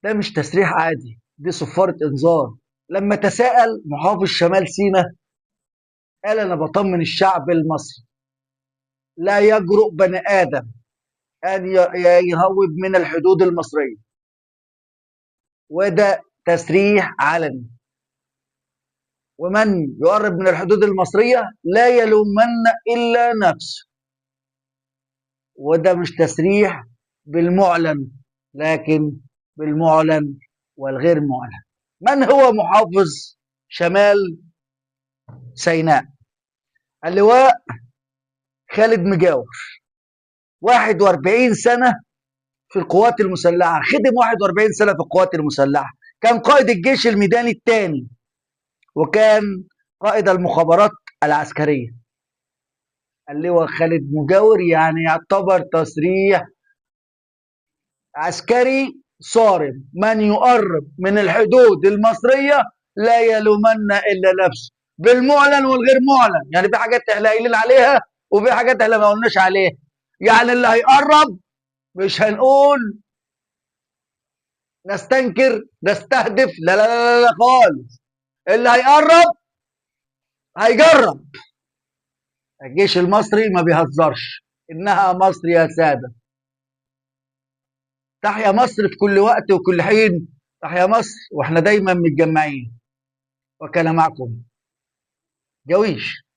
ده مش تسريح عادي، دي صفارة إنذار. لما تساءل محافظ شمال سيناء قال: أنا بطمن الشعب المصري، لا يجرؤ بني آدم أن يهوب من الحدود المصرية. وده تسريح علني. ومن يقرب من الحدود المصرية لا يلومن إلا نفسه. وده مش تسريح بالمعلن، لكن بالمعلن والغير معلن. من هو محافظ شمال سيناء؟ اللواء خالد مجاور، 41 سنة في القوات المسلحة، خدم 41 سنة في القوات المسلحة، كان قائد الجيش الميداني الثاني، وكان قائد المخابرات العسكرية. اللواء خالد مجاور يعني يعتبر تصريح عسكري صارم: من يقرب من الحدود المصرية لا يلومن إلا نفسه، بالمعلن والغير معلن. يعني في حاجات احنا قايلين عليها وفي حاجات احنا ما قلناش عليها. يعني اللي هيقرب مش هنقول نستنكر نستهدف، لا لا لا لا خالص. اللي هيقرب هيجرب. الجيش المصري ما بيهزرش، انها مصر يا ساده. تحيا مصر في كل وقت وكل حين. تحيا مصر واحنا دايما متجمعين. وكان معكم جويش.